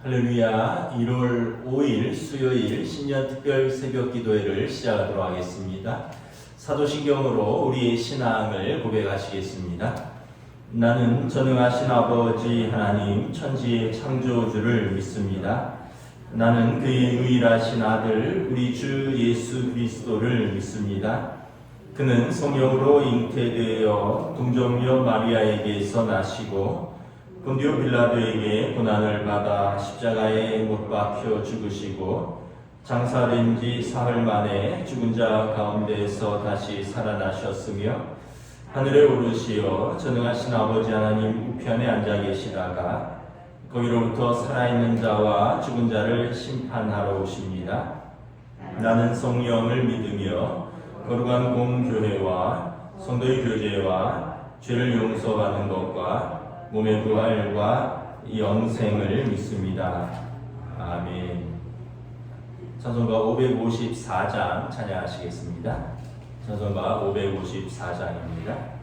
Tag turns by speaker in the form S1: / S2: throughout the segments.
S1: 할렐루야. 1월 5일 수요일 신년 특별 새벽 기도회를 시작하도록 하겠습니다. 사도신경으로 우리의 신앙을 고백하시겠습니다. 나는 전능하신 아버지 하나님 천지의 창조주를 믿습니다. 나는 그의 유일하신 아들 우리 주 예수 그리스도를 믿습니다. 그는 성령으로 잉태되어 동정녀 마리아에게서 나시고 본디오 빌라도에게 고난을 받아 십자가에 못 박혀 죽으시고 장사된 지 사흘 만에 죽은 자 가운데에서 다시 살아나셨으며 하늘에 오르시어 전능하신 아버지 하나님 우편에 앉아 계시다가 거기로부터 살아있는 자와 죽은 자를 심판하러 오십니다. 나는 성령을 믿으며 거룩한 공교회와 성도의 교제와 죄를 용서받는 것과 몸의 부활과 영생을 믿습니다. 아멘. 찬송가 554장 찬양하시겠습니다. 찬송가 554장입니다.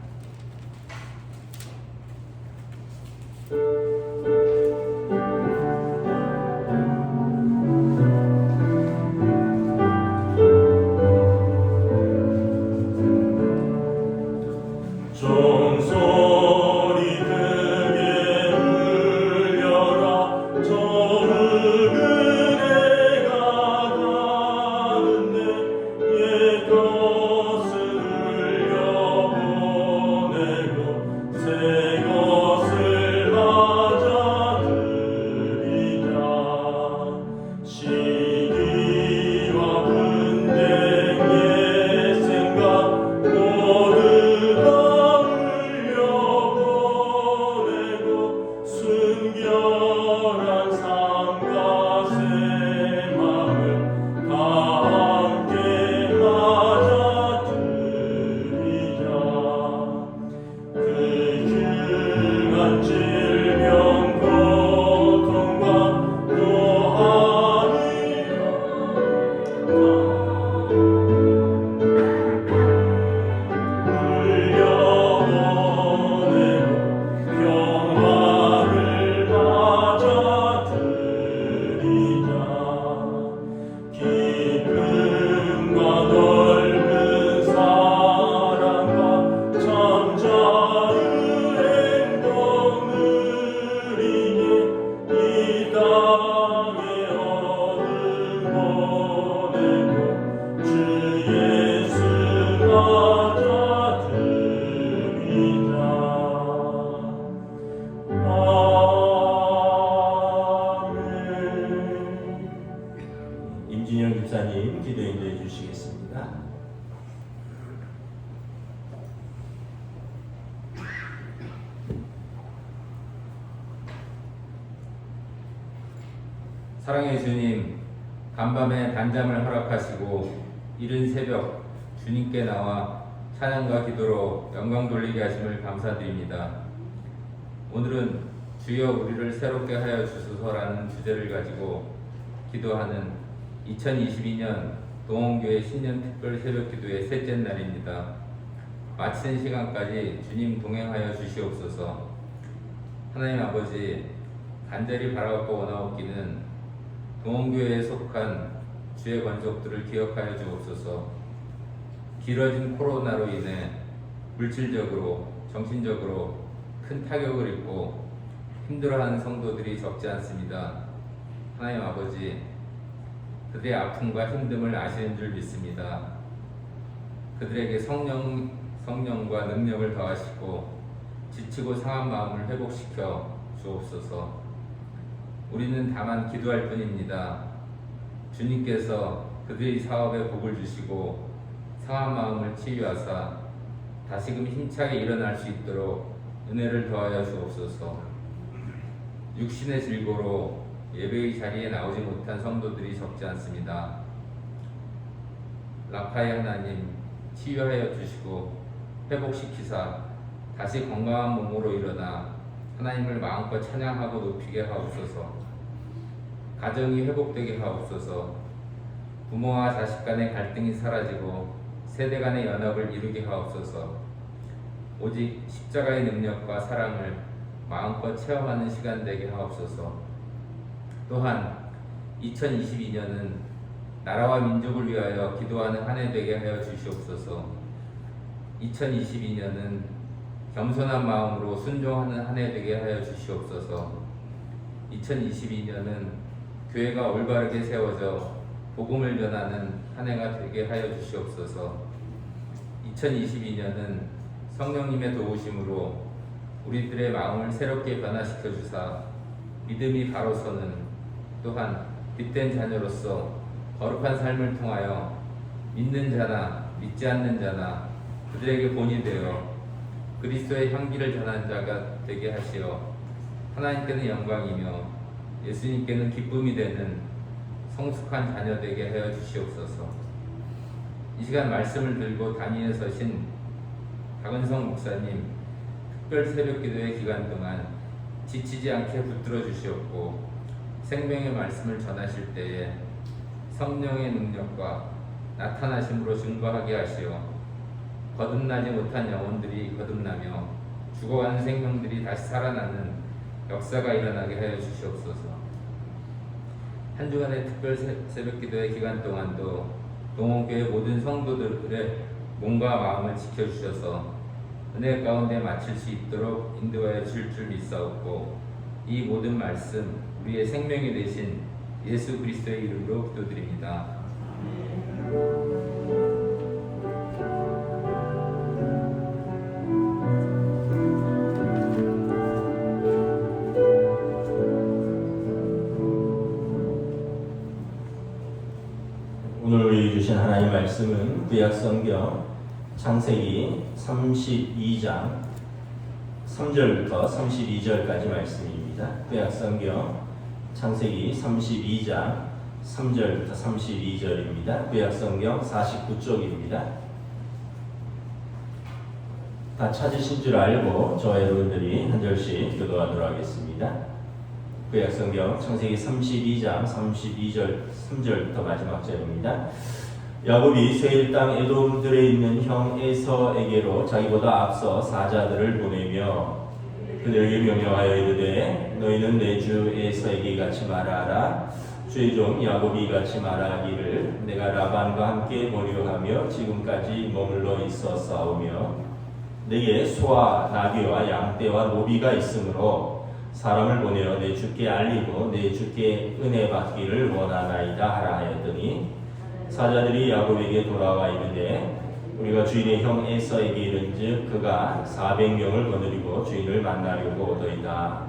S1: 임진영 집사님 기도 인도해 주시겠습니다.
S2: 사랑의 주님, 간밤에 단잠을 허락하시고 이른 새벽 주님께 나와 찬양과 기도로 영광 돌리게 하심을 감사드립니다. 오늘은 주여 우리를 새롭게 하여 주소서라는 주제를 가지고 기도하는 2022년 동원교회 신년 특별 새벽 기도의 셋째 날입니다. 마치는 시간까지 주님 동행하여 주시옵소서. 하나님 아버지, 간절히 바라고 원하옵기는 동원교회에 속한 주의 권속들을 기억하여 주옵소서. 길어진 코로나로 인해 물질적으로, 정신적으로 큰 타격을 입고 힘들어하는 성도들이 적지 않습니다. 하나님 아버지, 그들의 아픔과 힘듦을 아시는 줄 믿습니다. 그들에게 성령과 능력을 더하시고 지치고 상한 마음을 회복시켜 주옵소서. 우리는 다만 기도할 뿐입니다. 주님께서 그들의 사업에 복을 주시고 상한 마음을 치유하사 다시금 힘차게 일어날 수 있도록 은혜를 더하여 주옵소서. 육신의 질고로 예배의 자리에 나오지 못한 성도들이 적지 않습니다. 라파의 하나님, 치유하여 주시고 회복시키사 다시 건강한 몸으로 일어나 하나님을 마음껏 찬양하고 높이게 하옵소서. 가정이 회복되게 하옵소서. 부모와 자식 간의 갈등이 사라지고 세대 간의 연합을 이루게 하옵소서. 오직 십자가의 능력과 사랑을 마음껏 체험하는 시간 되게 하옵소서. 또한 2022년은 나라와 민족을 위하여 기도하는 한 해 되게 하여 주시옵소서. 2022년은 겸손한 마음으로 순종하는 한 해 되게 하여 주시옵소서. 2022년은 교회가 올바르게 세워져 복음을 전하는 한 해가 되게 하여 주시옵소서. 2022년은 성령님의 도우심으로 우리들의 마음을 새롭게 변화시켜 주사 믿음이 바로 서는, 또한 빛된 자녀로서 거룩한 삶을 통하여 믿는 자나 믿지 않는 자나 그들에게 본이 되어 그리스도의 향기를 전하는 자가 되게 하시어 하나님께는 영광이며 예수님께는 기쁨이 되는 성숙한 자녀 되게 하여 주시옵소서. 이 시간 말씀을 들고 단위에 서신 박은성 목사님, 특별 새벽 기도의 기간 동안 지치지 않게 붙들어 주시옵고, 생명의 말씀을 전하실 때에 성령의 능력과 나타나심으로 증거하게 하시어 거듭나지 못한 영혼들이 거듭나며 죽어가는 생명들이 다시 살아나는 역사가 일어나게 하여 주시옵소서. 한 주간의 특별 새벽 기도의 기간 동안도 동원교회 모든 성도들의 몸과 마음을 지켜주셔서 은혜 가운데 마칠 수 있도록 인도하여 주실 줄 믿사옵고, 이 모든 말씀 우리의 생명이 되신 예수 그리스도의 이름으로 기도드립니다.
S1: 오늘 우리 주신 하나님 말씀은 구약 성경 창세기 32장 3절부터 32절까지 말씀입니다. 구약 성경 창세기 32장 3절부터 32절입니다. 구약 성경 49쪽입니다. 다 찾으신 줄 알고 저와 여러분들이 한 절씩 교도하도록 하겠습니다. 구약 성경 창세기 32장 32절 3절부터 마지막 절입니다. 야곱이 세일 땅 에돔들에 있는 형 에서에게로 자기보다 앞서 사자들을 보내며 그들에게 명령하여 이르되, 너희는 내 주 에서에게 같이 말하라. 주의 종 야곱이 같이 말하기를, 내가 라반과 함께 모류하며 지금까지 머물러 있어 싸우며 내게 소와 나귀와 양떼와 노비가 있으므로 사람을 보내어 내 주께 알리고 내 주께 은혜 받기를 원하나이다 하라 하였더니, 사자들이 야곱에게 돌아와 이르되, 우리가 주인의 형 에서에게 이른즉 그가 400명을 거느리고 주인을 만나려고 오더이다.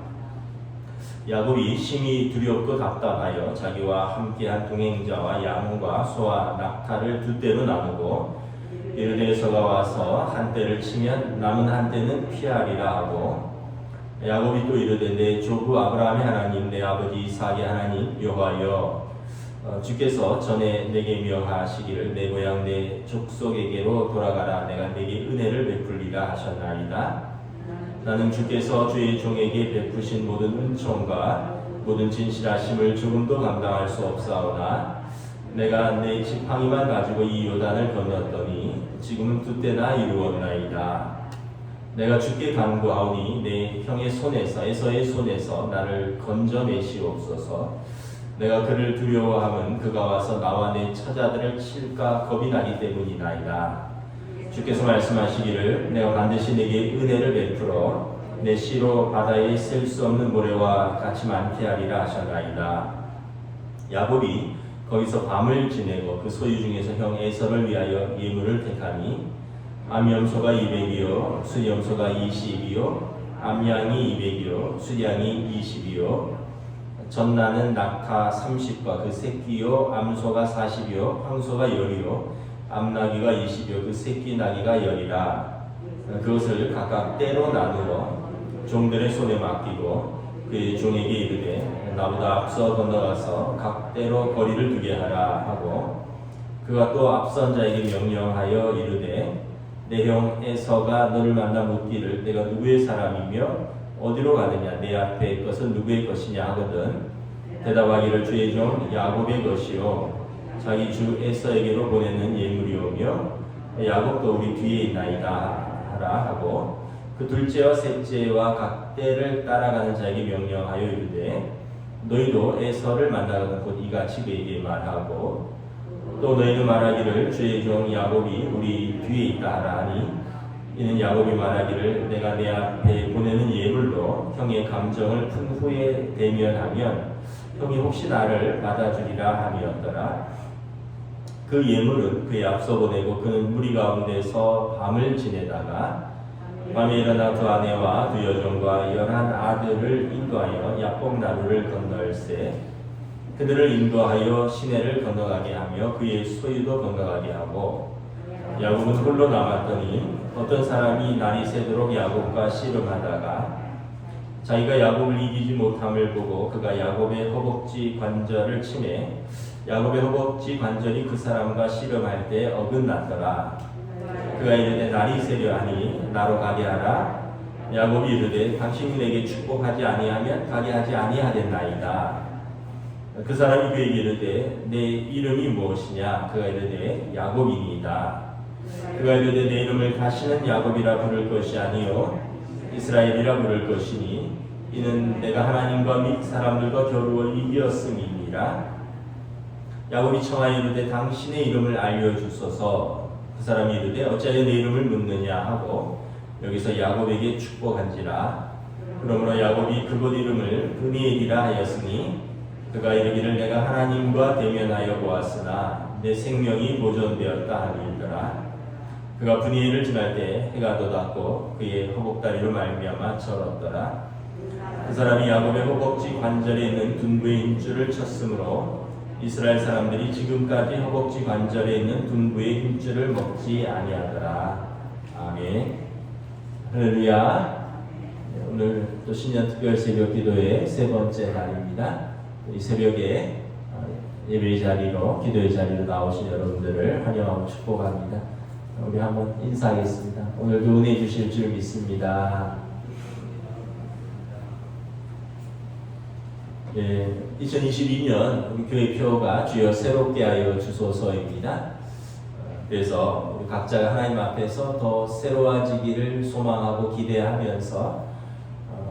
S1: 야곱이 심히 두렵고 답답하여 자기와 함께한 동행자와 양과 소와 낙타를 두 떼로 나누고 이르되, 서가 와서 한 떼를 치면 남은 한 떼는 피하리라 하고, 야곱이 또 이르되, 내 조부 아브라함의 하나님 내 아버지 이삭의 하나님 여호와여, 주께서 전에 내게 명하시기를 내 고향 내 족속에게로 돌아가라. 내가 내게 은혜를 베풀리라 하셨나이다. 나는 주께서 주의 종에게 베푸신 모든 은총과 모든 진실하심을 조금도 감당할 수 없사오나, 내가 내 지팡이만 가지고 이 요단을 건넜더니 지금은 두 때나 이루었나이다. 내가 주께 간구하오니 내 형의 손에서 에서의 손에서 나를 건져내시옵소서. 내가 그를 두려워함은 그가 와서 나와 내 처자들을 칠까 겁이 나기 때문이나이다. 주께서 말씀하시기를, 내가 반드시 내게 은혜를 베풀어 내 씨로 바다에 셀 수 없는 모래와 같이 많게 하리라 하셨나이다. 야곱이 거기서 밤을 지내고 그 소유 중에서 형 에서를 위하여 예물을 택하니, 암염소가 200이요 수염소가 20이요 암양이 200이요 수양이 20이요 전나는 낙타 30과 그 새끼요 암소가 40이요 황소가 10이요 암나귀가 20이요 그 새끼 나귀가 10이라. 그것을 각각 떼로 나누어 종들의 손에 맡기고 그의 종에게 이르되, 나보다 앞서 건너가서 각 떼로 거리를 두게 하라 하고, 그가 또 앞선 자에게 명령하여 이르되, 내 형 에서가 너를 만나 묻기를 내가 누구의 사람이며 어디로 가느냐, 내 앞에 것은 누구의 것이냐 하거든 대답하기를 주의 종 야곱의 것이요 자기 주 에서에게로 보내는 예물이오며 야곱도 우리 뒤에 있나이다 하라 하고, 그 둘째와 셋째와 각 떼를 따라가는 자에게 명령하여 이르되, 너희도 에서를 만나거든 곧 이같이 그에게 말하고 또 너희는 말하기를 주의 종 야곱이 우리 뒤에 있다 하라니 이는 야곱이 말하기를 내가 내 앞에 보내는 예물로 형의 감정을 푼 후에 대면하면 형이 혹시 나를 받아주리라 함이었더라. 그 예물은 그의 앞서 보내고 그는 무리 가운데서 밤을 지내다가 밤에 일어나 두 아내와 두 여종과 11 아들을 인도하여 야복나루를 건널세 그들을 인도하여 시내를 건너가게 하며 그의 소유도 건너가게 하고 야곱은 홀로 남았더니 어떤 사람이 날이 새도록 야곱과 씨름하다가 자기가 야곱을 이기지 못함을 보고 그가 야곱의 허벅지 관절을 치매 야곱의 허벅지 관절이 그 사람과 씨름할 때 어긋났더라. 그가 이르되 날이 새려 하니 나로 가게 하라. 야곱이 이르되 당신이 내게 축복하지 아니하면 가게 하지 아니하겠나이다. 그 사람이 그에게 이르되 내 이름이 무엇이냐? 그가 이르되 야곱이니이다. 그가 이르되 내 이름을 다시는 야곱이라 부를 것이 아니요 이스라엘이라 부를 것이니 이는 내가 하나님과 및 사람들과 겨루어 이겼음이니라. 야곱이 청하여 이르되 당신의 이름을 알려주소서. 그 사람이 이르되 어찌하여 내 이름을 묻느냐 하고 여기서 야곱에게 축복한지라. 그러므로 야곱이 그곳 이름을 브니엘이라 하였으니 그가 이르기를 내가 하나님과 대면하여 보았으나 내 생명이 보존되었다 하니더라. 그가 브니엘을 지날 때 해가 돋았고 그의 허벅다리로 말미암아 절었더라. 그 사람이 야곱의 허벅지 관절에 있는 둔부의 힘줄을 쳤으므로 이스라엘 사람들이 지금까지 허벅지 관절에 있는 둔부의 힘줄을 먹지 아니하더라. 아멘. 할렐루야. 오늘 또 신년 특별 새벽 기도의 세 번째 날입니다. 이 새벽에 예배의 자리로 기도의 자리로 나오신 여러분들을 환영하고 축복합니다. 우리 한번 인사하겠습니다. 오늘도 은혜 주실 줄 믿습니다. 예, 2022년 우리 교회 표가 주여 새롭게 하여 주소서입니다. 그래서 우리 각자가 하나님 앞에서 더 새로워지기를 소망하고 기대하면서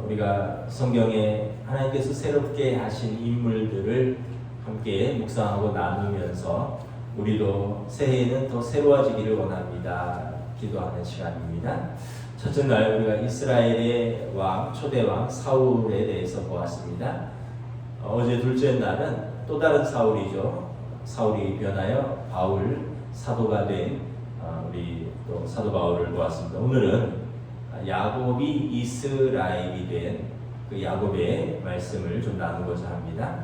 S1: 우리가 성경에 하나님께서 새롭게 하신 인물들을 함께 묵상하고 나누면서 우리도 새해에는 더 새로워지기를 원합니다. 기도하는 시간입니다. 첫째 날 우리가 이스라엘의 왕, 초대왕 사울에 대해서 보았습니다. 어제 둘째 날은 또 다른 사울이죠. 사울이 변하여 바울, 사도가 된 우리 또 사도 바울을 보았습니다. 오늘은 야곱이 이스라엘이 된 그 야곱의 말씀을 좀 나누고자 합니다.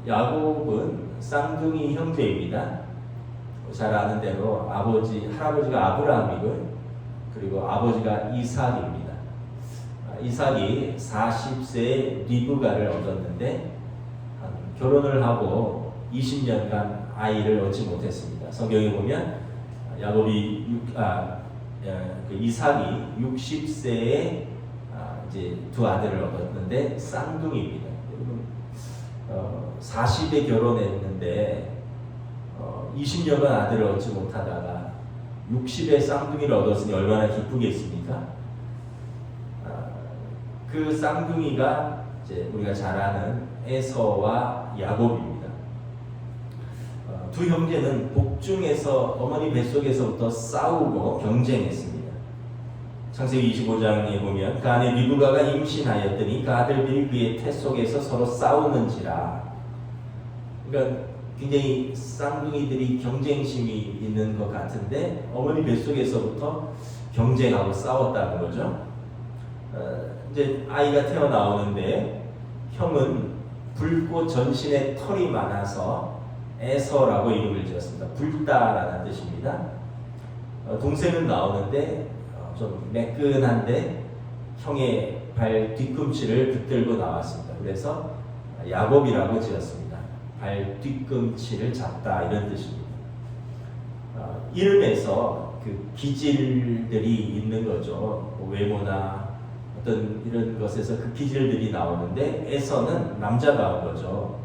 S1: 야곱은 쌍둥이 형제입니다. 잘 아는 대로 할아버지가 아브라함이고 그리고 아버지가 이삭입니다. 이삭이 40세에 리브가를 얻었는데 결혼을 하고 20년간 아이를 얻지 못했습니다. 성경에 보면 이삭이 60세에 이제 두 아들을 얻었는데 쌍둥이입니다. 40에 결혼했는데 20년간 아들을 얻지 못하다가 60에 쌍둥이를 얻었으니 얼마나 기쁘겠습니까? 그 쌍둥이가 이제 우리가 잘 아는 에서와 야곱입니다. 두 형제는 복중에서 어머니 뱃속에서부터 싸우고 경쟁했습니다. 창세기 25장에 보면 그 아내 리브가가 임신하였더니 그 아들들이 그의 태 속에서 서로 싸우는지라. 그러니까 굉장히 쌍둥이들이 경쟁심이 있는 것 같은데 어머니 뱃속에서부터 경쟁하고 싸웠다는 거죠. 이제 아이가 태어나오는데 형은 붉고 전신에 털이 많아서 에서라고 이름을 지었습니다. 붉다라는 뜻입니다. 동생은 나오는데 좀 매끈한데 형의 발 뒤꿈치를 붙들고 나왔습니다. 그래서 야곱이라고 지었습니다. 발 뒤꿈치를 잡다 이런 뜻입니다. 이름에서 그 기질들이 있는 거죠. 뭐 외모나 어떤 이런 것에서 그 기질들이 나오는데 에서는 남자다운 거죠.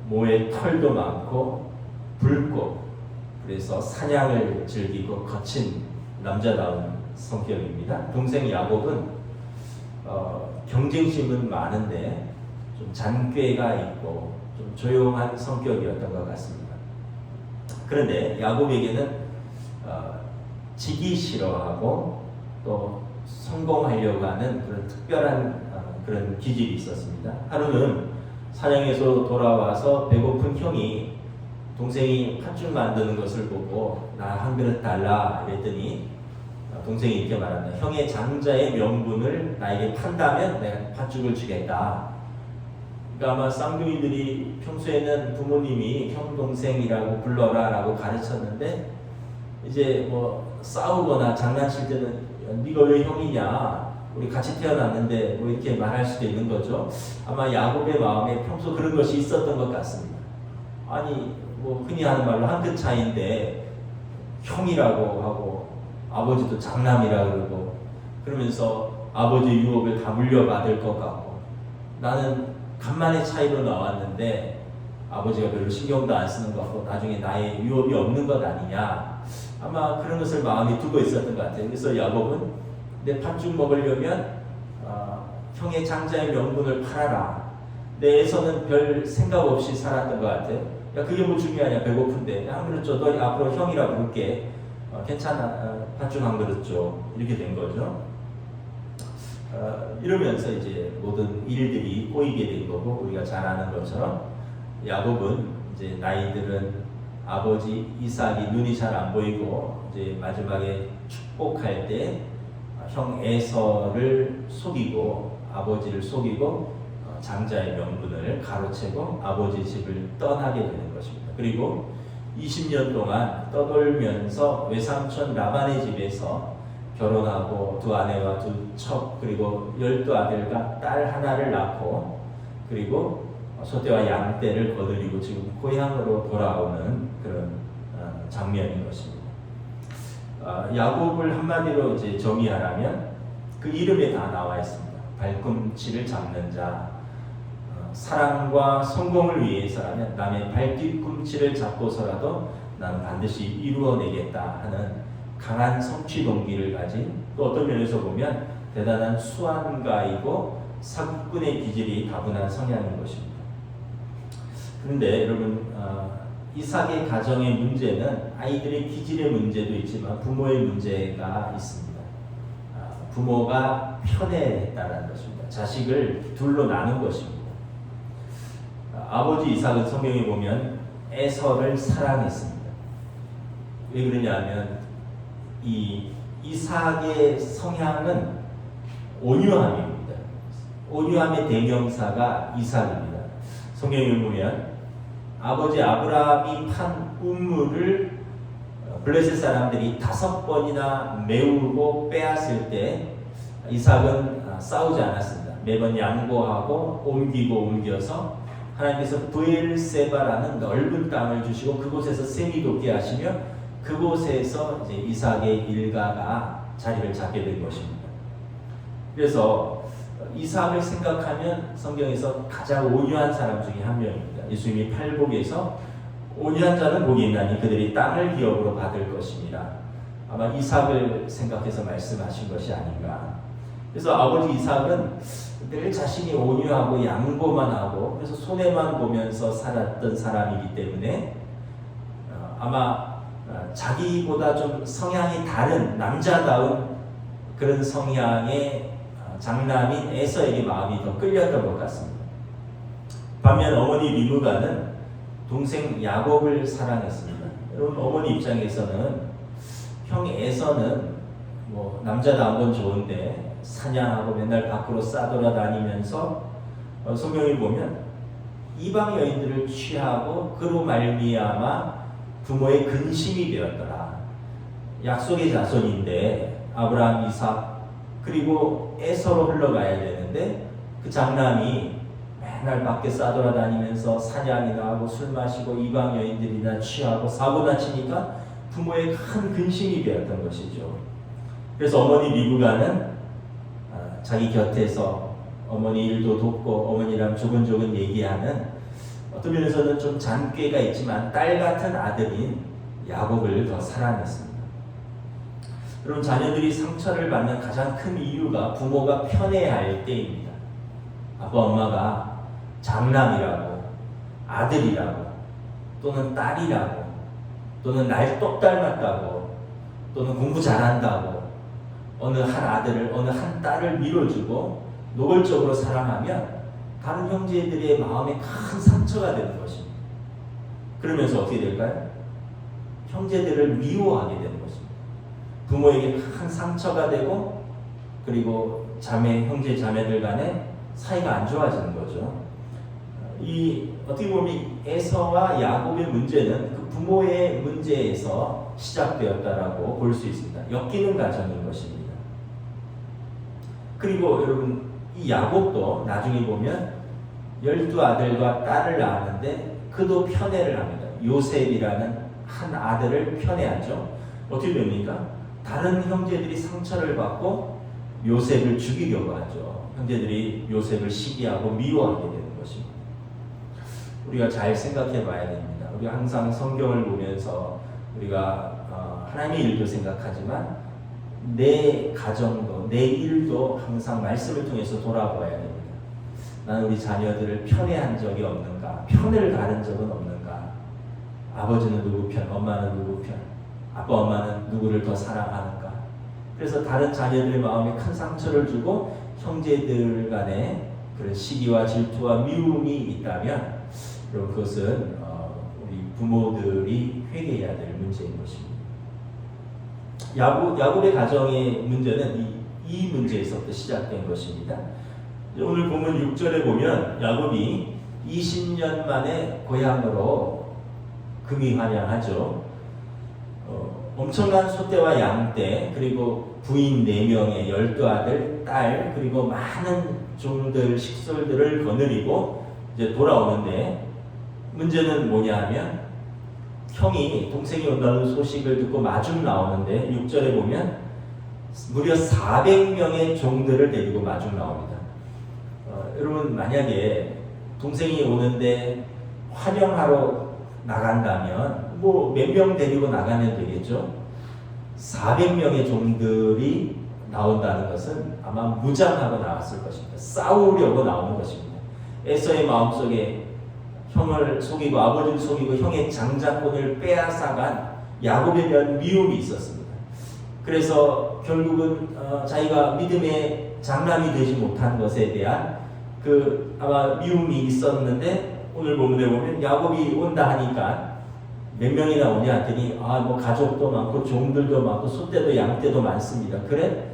S1: 모에 털도 많고 붉고 그래서 사냥을 즐기고 거친 남자다운 성격입니다. 동생 야곱은 경쟁심은 많은데 좀 잔꾀가 있고 좀 조용한 성격이었던 것 같습니다. 그런데 야곱에게는 지기 싫어하고 또 성공하려고 하는 그런 특별한 그런 기질이 있었습니다. 하루는 사냥에서 돌아와서 배고픈 형이 동생이 팥죽 만드는 것을 보고 나 한 그릇 달라 이랬더니 동생이 이렇게 말합니다. 형의 장자의 명분을 나에게 판다면 내가 팥죽을 주겠다. 그러니까 아마 쌍둥이들이 평소에는 부모님이 형 동생이라고 불러라 라고 가르쳤는데 이제 뭐 싸우거나 장난칠 때는 네가 왜 형이냐, 우리 같이 태어났는데 뭐 이렇게 말할 수도 있는 거죠. 아마 야곱의 마음에 평소 그런 것이 있었던 것 같습니다. 아니 뭐 흔히 하는 말로 한 끗 차이인데 형이라고 하고 아버지도 장남이라고 그러고 그러면서 아버지 유업을 다 물려받을 것 같고 나는 간만의 차이로 나왔는데 아버지가 별로 신경도 안 쓰는 것 같고 나중에 나의 유업이 없는 것 아니냐, 아마 그런 것을 마음에 두고 있었던 것 같아요. 그래서 야곱은 내 팥죽 먹으려면 형의 장자의 명분을 팔아라. 내 애서는 별 생각 없이 살았던 것 같아요. 야 그게 뭐 중요하냐, 배고픈데 한 그릇 줘, 너 앞으로 형이라 부를게. 괜찮아, 팥죽 한 그릇 줘. 이렇게 된 거죠. 이러면서 이제 모든 일들이 꼬이게 된 거고, 우리가 잘 아는 것처럼 야곱은 이제 나이들은 아버지 이삭이 눈이 잘 안 보이고 이제 마지막에 축복할 때 형 에서를 속이고 아버지를 속이고 장자의 명분을 가로채고 아버지 집을 떠나게 되는 것입니다. 그리고 20년 동안 떠돌면서 외삼촌 라반의 집에서 결혼하고 두 아내와 두 첩 그리고 12아들과 딸 하나를 낳고 그리고 소떼와 양떼를 거느리고 지금 고향으로 돌아오는 그런 장면인 것입니다. 야곱을 한마디로 이제 정의하라면 그 이름에 다 나와 있습니다. 발꿈치를 잡는 자, 사랑과 성공을 위해서라면 남의 발뒤꿈치를 잡고서라도 나는 반드시 이루어내겠다 하는 강한 성취 동기를 가진, 또 어떤 면에서 보면 대단한 수완가이고 사기꾼의 기질이 다분한 성향인 것입니다. 그런데 여러분, 이삭의 가정의 문제는 아이들의 기질의 문제도 있지만 부모의 문제가 있습니다. 부모가 편애했다는 것입니다. 자식을 둘로 나눈 것입니다. 아버지 이삭은 성경에 보면 에서를 사랑했습니다. 왜 그러냐면 이 이삭의 성향은 온유함입니다. 온유함의 대명사가 이삭입니다. 성경에 보면 아버지 아브라함이 판 우물을 블레셋 사람들이 5번이나 메우고 빼앗을 때 이삭은 싸우지 않았습니다. 매번 양보하고 옮겨서 하나님께서 브엘세바라는 넓은 땅을 주시고 그곳에서 샘이 돋게 하시며 그곳에서 이제 이삭의 일가가 자리를 잡게 된 것입니다. 그래서 이삭을 생각하면 성경에서 가장 온유한 사람 중에 한 명입니다. 예수님이 팔복에서 온유한 자는 복이 있나니 그들이 땅을 기업으로 받을 것입니다. 아마 이삭을 생각해서 말씀하신 것이 아닌가. 그래서 아버지 이삭은 늘 자신이 온유하고 양보만 하고 그래서 손해만 보면서 살았던 사람이기 때문에 아마 자기보다 좀 성향이 다른 남자다운 그런 성향의 장남인 에서에게 마음이 더 끌렸던 것 같습니다. 반면 어머니 리브가는 동생 야곱을 사랑했습니다. 여러분, 어머니 입장에서는 형 에서는 뭐 남자다운 건 좋은데 사냥하고 맨날 밖으로 싸돌아다니면서 성경에 보면 이방 여인들을 취하고 그로 말미암아 부모의 근심이 되었더라. 약속의 자손인데 아브라함, 이삭 그리고 에서로 흘러가야 되는데 그 장남이 맨날 밖에 싸돌아다니면서 사냥이나 하고 술 마시고 이방 여인들이나 취하고 사고나 치니까 부모의 큰 근심이 되었던 것이죠. 그래서 어머니 리브가는 자기 곁에서 어머니 일도 돕고 어머니랑 조근조근 얘기하는, 어떤 면에서는 좀 잔꾀가 있지만 딸 같은 아들인 야곱을 더 사랑했습니다. 여러분, 자녀들이 상처를 받는 가장 큰 이유가 부모가 편애할 때입니다. 아빠 엄마가 장남이라고, 아들이라고, 또는 딸이라고, 또는 날 똑 닮았다고, 또는 공부 잘한다고 어느 한 아들을, 어느 한 딸을 밀어주고 노골적으로 사랑하면 다른 형제들의 마음에 큰 상처가 되는 것입니다. 그러면서 어떻게 될까요? 형제들을 미워하게 되는 것입니다. 부모에게 큰 상처가 되고, 그리고 형제 자매들 간에 사이가 안 좋아지는 거죠. 어떻게 보면 에서와 야곱의 문제는 그 부모의 문제에서 시작되었다라고 볼 수 있습니다. 엮이는 가정인 것입니다. 그리고 여러분, 이 야곱도 나중에 보면 12아들과 딸을 낳았는데 그도 편애를 합니다. 요셉이라는 한 아들을 편애하죠. 어떻게 됩니까? 다른 형제들이 상처를 받고 요셉을 죽이려고 하죠. 형제들이 요셉을 시기하고 미워하게 되는 것입니다. 우리가 잘 생각해 봐야 됩니다. 우리가 항상 성경을 보면서 우리가 하나님의 일도 생각하지만 내 가정도, 내 일도 항상 말씀을 통해서 돌아봐야 됩니다. 나는 우리 자녀들을 편애한 적이 없는가? 편애를 가른 적은 없는가? 아버지는 누구 편? 엄마는 누구 편? 아빠, 엄마는 누구를 더 사랑하는가? 그래서 다른 자녀들의 마음에 큰 상처를 주고 형제들 간에 그런 시기와 질투와 미움이 있다면, 그럼 그것은 우리 부모들이 회개해야 될 문제인 것입니다. 야곱의 가정의 문제는 이 문제에서부터 시작된 것입니다. 오늘 보면 6절에 보면 야곱이 20년 만에 고향으로 금이환영하죠. 엄청난 소떼와 양떼, 그리고 부인 4명의 12아들, 딸, 그리고 많은 종들, 식솔들을 거느리고 이제 돌아오는데, 문제는 뭐냐 하면 동생이 온다는 소식을 듣고 마중 나오는데 6절에 보면 무려 400명의 종들을 데리고 마중 나옵니다. 여러분, 만약에 동생이 오는데 환영하러 나간다면 뭐 몇 명 데리고 나가면 되겠죠. 400명의 종들이 나온다는 것은 아마 무장하고 나왔을 것입니다. 싸우려고 나오는 것입니다. 에서의 마음속에 형을 속이고 아버지를 속이고 형의 장자권을 빼앗아간 야곱에 대한 미움이 있었습니다. 그래서 결국은 자기가 믿음의 장남이 되지 못한 것에 대한 아마 미움이 있었는데, 오늘 본문에 보면 야곱이 온다 하니까 몇 명이나 오냐 했더니 뭐 가족도 많고 종들도 많고 소떼도 양떼도 많습니다. 그래?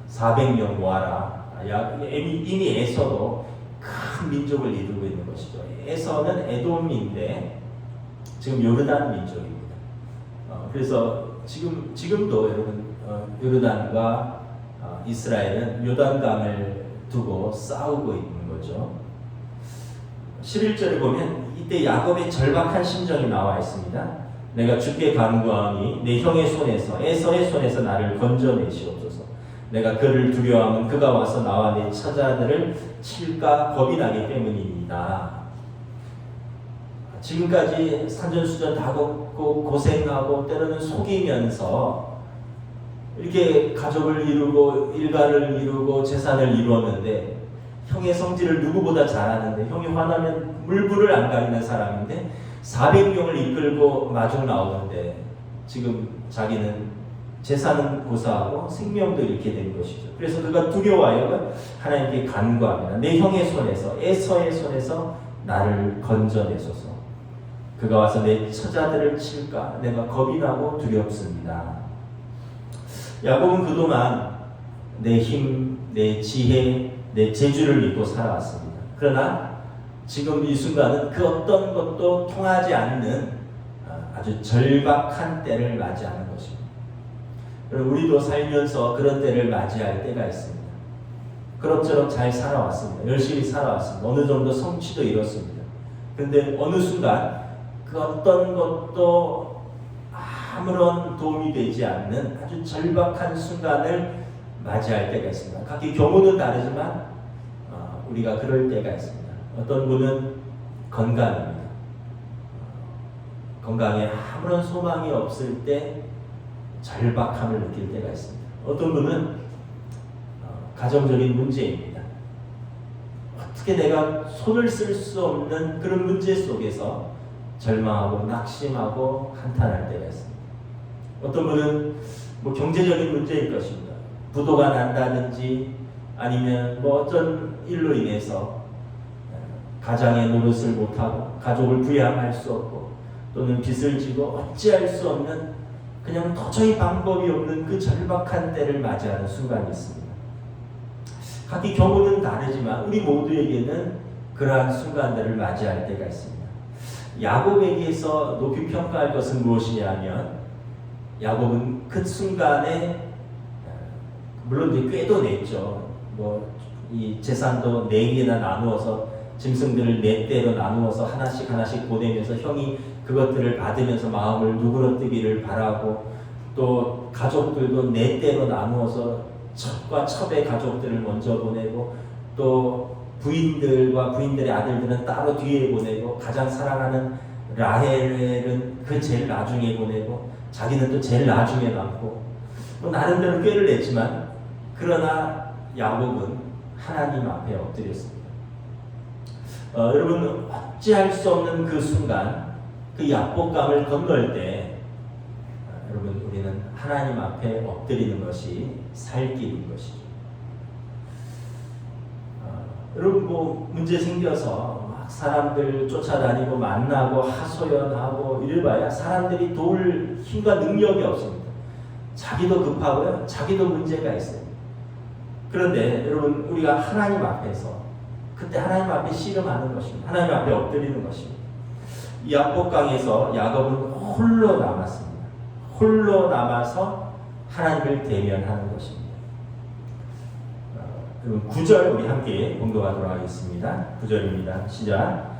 S1: 400명 모아라. 이미 에서도 큰 민족을 이루고 있는 것이죠. 에서는 에돔인데 지금 요르단 민족입니다. 그래서 지금도 여러분, 요르단과 이스라엘은 요단강을 두고 싸우고 있는 거죠. 11절에 보면 이때 야곱의 절박한 심정이 나와 있습니다. 내가 주께 간구하니 내 형의 손에서, 에서의 손에서 나를 건져내시옵소서. 내가 그를 두려워하면 그가 와서 나와 내 처자들을 칠까 겁이 나기 때문입니다. 지금까지 산전수전 다 겪고 고생하고 때로는 속이면서 이렇게 가족을 이루고 일가를 이루고 재산을 이루었는데, 형의 성질을 누구보다 잘하는데, 형이 화나면 물불을 안 가리는 사람인데 400명을 이끌고 마중 나오는데 지금 자기는 재산은 고사하고 생명도 잃게 된 것이죠. 그래서 그가 두려워하여 하나님께 간구합니다. 내 형의 손에서, 에서의 손에서 나를 건져내소서. 그가 와서 내 처자들을 칠까 내가 겁이 나고 두렵습니다. 야곱은 그동안 내 힘, 내 지혜, 내 재주를 믿고 살아왔습니다. 그러나 지금 이 순간은 그 어떤 것도 통하지 않는 아주 절박한 때를 맞이하는 것입니다. 우리도 살면서 그런 때를 맞이할 때가 있습니다. 그럭저럭 잘 살아왔습니다. 열심히 살아왔습니다. 어느 정도 성취도 이뤘습니다. 그런데 어느 순간 그 어떤 것도 아무런 도움이 되지 않는 아주 절박한 순간을 맞이할 때가 있습니다. 각기 경우는 다르지만 우리가 그럴 때가 있습니다. 어떤 분은 건강입니다. 건강에 아무런 소망이 없을 때 절박함을 느낄 때가 있습니다. 어떤 분은 가정적인 문제입니다. 어떻게 내가 손을 쓸 수 없는 그런 문제 속에서 절망하고 낙심하고 한탄할 때가 있습니다. 어떤 분은 뭐 경제적인 문제일 것입니다. 부도가 난다든지 아니면 뭐 어떤 일로 인해서 가장의 노릇을 못하고 가족을 부양할 수 없고 또는 빚을 지고 어찌할 수 없는 그냥 도저히 방법이 없는 그 절박한 때를 맞이하는 순간이 있습니다. 각기 경우는 다르지만 우리 모두에게는 그러한 순간들을 맞이할 때가 있습니다. 야곱에게서 높이 평가할 것은 무엇이냐면 야곱은 그 순간에 물론 이제 꾀도 냈죠. 뭐 이 재산도 4개나 나누어서 짐승들을 4대로 나누어서 하나씩 보내면서 형이 그것들을 받으면서 마음을 누그러뜨기를 바라고 또 가족들도 4대로 나누어서 첩과 첩의 가족들을 먼저 보내고 또 부인들과 부인들의 아들들은 따로 뒤에 보내고 가장 사랑하는 라헬은 그 제일 나중에 보내고 자기는 또 제일 나중에 남고 뭐 나름대로 꾀를 냈지만 그러나 야곱은 하나님 앞에 엎드렸습니다. 여러분 어찌할 수 없는 그 순간 그 야복강을 건널 때 여러분 우리는 하나님 앞에 엎드리는 것이 살 길인 것이죠. 여러분 뭐 문제 생겨서 막 사람들 쫓아다니고 만나고 하소연하고 이래봐야 사람들이 도울 힘과 능력이 없습니다. 자기도 급하고요. 자기도 문제가 있어요. 그런데 여러분 우리가 하나님 앞에서 그때 하나님 앞에 씨름하는 것입니다. 하나님 앞에 엎드리는 것입니다. 이 야복강에서 야곱은 홀로 남았습니다. 홀로 남아서 하나님을 대면하는 것입니다. 그럼 9절 우리 함께 공독하도록 하겠습니다. 9절입니다. 시작.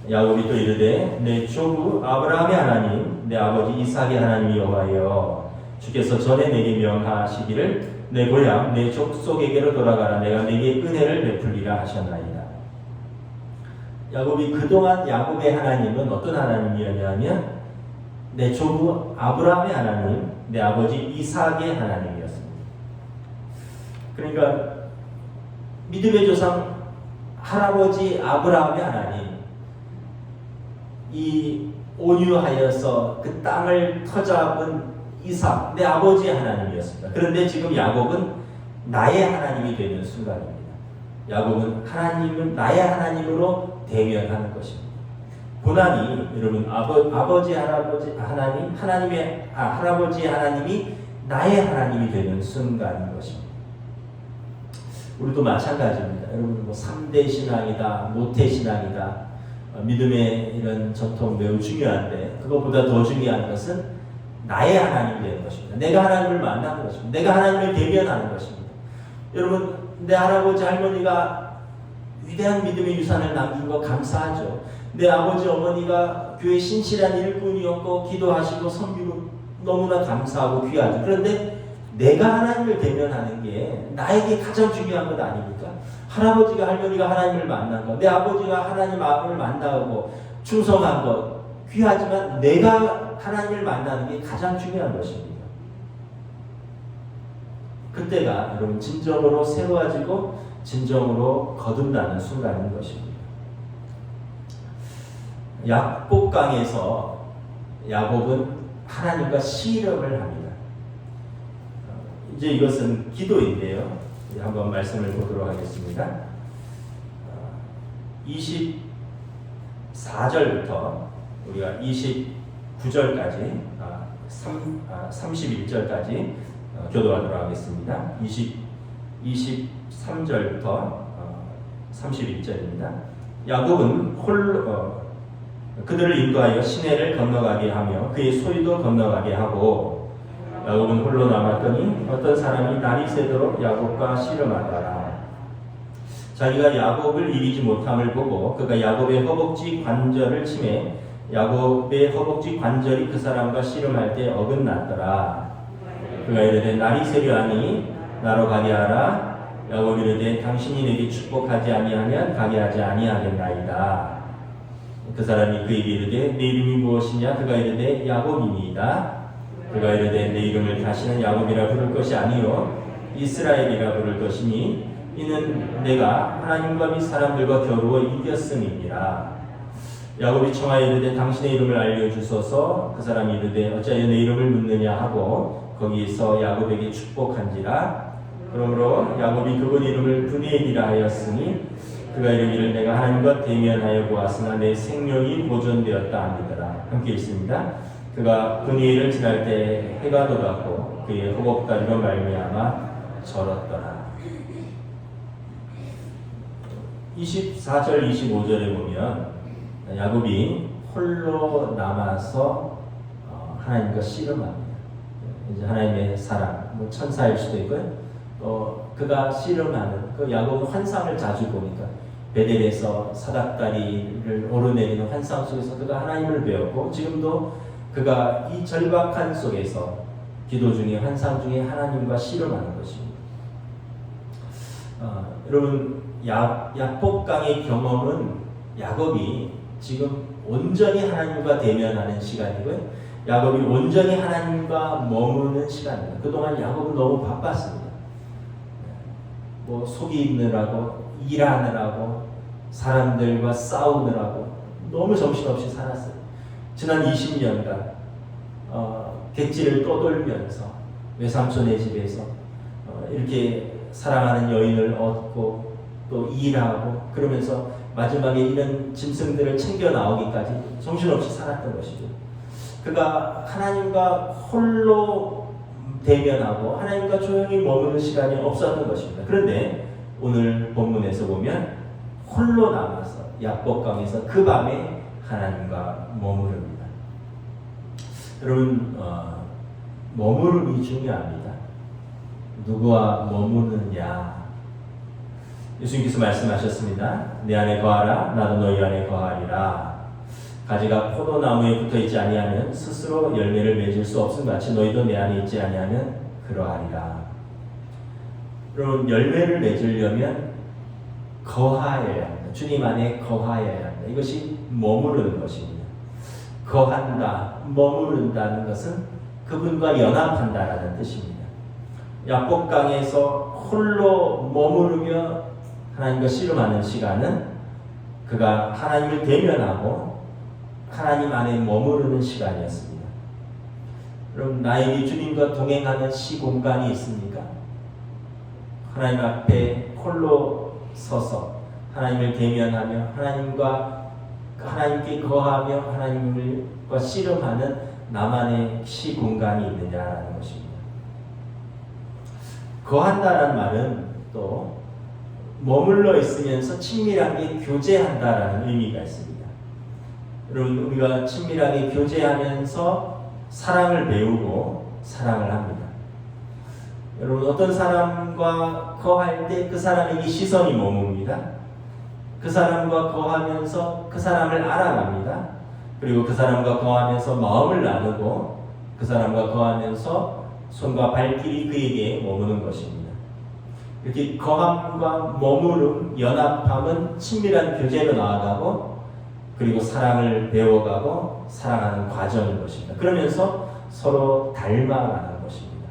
S1: 야곱이 또 이르되 내 조부 아브라함의 하나님 내 아버지 이삭의 하나님 여호와여 주께서 전에 내게 명하시기를 내 고향 내 족속에게로 돌아가라 내가 내게 은혜를 베풀리라 하셨나이다. 야곱이 그동안 야곱의 하나님은 어떤 하나님이었냐면 내 조부 아브라함의 하나님 내 아버지 이삭의 하나님이었습니다. 그러니까 믿음의 조상 할아버지 아브라함의 하나님 이 온유하여서 그 땅을 터잡은 이삭 내 아버지의 하나님이었습니다. 그런데 지금 야곱은 나의 하나님이 되는 순간입니다. 야곱은 하나님은 나의 하나님으로 대면하는 것입니다. 고난이 여러분 아버지 할아버지 하나님 할아버지의 하나님이 나의 하나님이 되는 순간인 것입니다. 우리도 마찬가지입니다. 여러분 뭐 3대 신앙이다, 모태 신앙이다, 믿음의 이런 전통 매우 중요한데 그것보다 더 중요한 것은 나의 하나님이 되는 것입니다. 내가 하나님을 만나는 것입니다. 내가 하나님을 대면하는 것입니다. 여러분 내 할아버지 할머니가 위대한 믿음의 유산을 남긴 거 감사하죠. 내 아버지 어머니가 교회 신실한 일꾼이었고 기도하시고 섬기고 너무나 감사하고 귀하죠. 그런데 내가 하나님을 대면하는 게 나에게 가장 중요한 것 아닙니까? 할아버지가 할머니가 하나님을 만난 것, 내 아버지가 하나님 마음을 만나고 충성한 것 귀하지만 내가 하나님을 만나는 게 가장 중요한 것입니다. 그때가 여러분 진정으로 새로워지고 진정으로 거듭나는 순간인 것입니다. 야복강에서 야곱은 하나님과 씨름을 합니다. 이제 이것은 기도인데요. 한번 말씀을 보도록 하겠습니다. 24절부터 우리가 29절까지 31절까지 교도하도록 하겠습니다. 23절부터 31절입니다. 야곱은 그들을 인도하여 시내를 건너가게 하며 그의 소유도 건너가게 하고 야곱은 홀로 남았더니 어떤 사람이 날이 새도록 야곱과 씨름하더라. 자기가 야곱을 이기지 못함을 보고 그가 야곱의 허벅지 관절을 치매 야곱의 허벅지 관절이 그 사람과 씨름할 때 어긋났더라. 그가 이르되 날이 새려하니 나로 가게 하라. 야곱이 이르되 당신이 내게 축복하지 아니하면 가게 하지 아니하겠나이다. 그 사람이 그에게 이르되 내 이름이 무엇이냐? 그가 이르되 야곱이니이다. 그가 이르되 내 이름을 다시는 야곱이라 부를 것이 아니요 이스라엘이라 부를 것이니 이는 내가 하나님과 및 사람들과 겨루어 이겼음이니라. 야곱이 청하여 이르되 당신의 이름을 알려주소서. 그 사람이 이르되 어찌하여 내 이름을 묻느냐 하고 거기서 야곱에게 축복한지라. 그러므로 야곱이 그분 이름을 브니엘이라 하였으니 그가 이르기를 내가 하나님과 대면하여 보았으나 내 생명이 보존되었다 하니더라. 함께 읽습니다. 그가 브니엘을 지날 때 해가 돋았고 그의 허벅다리로 말미암아 절었더라. 24절 25절에 보면 야곱이 홀로 남아서 하나님과 씨름합니다. 이제 하나님의 사랑, 뭐 천사일 수도 있고요. 그가 씨름하는 그 야곱은 환상을 자주 보니까 베델에서 사닥다리를 오르내리는 환상 속에서 그가 하나님을 배웠고 지금도 그가 이 절박한 속에서 기도 중에 환상 중에 하나님과 씨름하는 것입니다. 여러분 야복강의 경험은 야곱이 지금 온전히 하나님과 대면하는 시간이고요. 야곱이 온전히 하나님과 머무는 시간입니다. 그동안 야곱은 너무 바빴습니다. 뭐 속이 있느라고 일하느라고 사람들과 싸우느라고 너무 정신없이 살았어요. 지난 20년간 객지를 떠돌면서 외삼촌의 집에서 이렇게 사랑하는 여인을 얻고 또 일하고 그러면서 마지막에 이런 짐승들을 챙겨 나오기까지 정신없이 살았던 것이죠. 그가 하나님과 홀로 대면하고 하나님과 조용히 머무는 시간이 없었던 것입니다. 그런데 오늘 본문에서 보면 홀로 남아서 야복강에서 그 밤에 하나님과 머무릅니다. 여러분 머무름이 중요합니다. 누구와 머무느냐. 예수님께서 말씀하셨습니다. 내 안에 거하라 나도 너희 안에 거하리라. 가지가 포도나무에 붙어있지 아니하면 스스로 열매를 맺을 수 없음 같이 너희도 내 안에 있지 아니하면 그러하리라. 여러분 열매를 맺으려면 거하여야 합니다. 주님 안에 거하여야 합니다. 이것이 머무르는 것입니다. 거한다, 머무른다는 것은 그분과 연합한다라는 뜻입니다. 야복강에서 홀로 머무르며 하나님과 씨름하는 시간은 그가 하나님을 대면하고 하나님 안에 머무르는 시간이었습니다. 여러분 나에게 주님과 동행하는 시공간이 있습니까? 하나님 앞에 홀로 서서 하나님을 대면하며 하나님께 거하며 하나님과 씨름하는 나만의 시공간이 있느냐라는 것입니다. 거한다라는 말은 또 머물러 있으면서 친밀하게 교제한다라는 의미가 있습니다. 여러분 우리가 친밀하게 교제하면서 사랑을 배우고 사랑을 합니다. 여러분 어떤 사람과 거할 때 그 사람에게 시선이 머뭅니다. 그 사람과 거하면서 그 사람을 알아갑니다. 그리고 그 사람과 거하면서 마음을 나누고 그 사람과 거하면서 손과 발길이 그에게 머무는 것입니다. 이렇게 거함과 머무름, 연합함은 친밀한 교제로 나아가고 그리고 사랑을 배워가고 사랑하는 과정인 것입니다. 그러면서 서로 닮아가는 것입니다.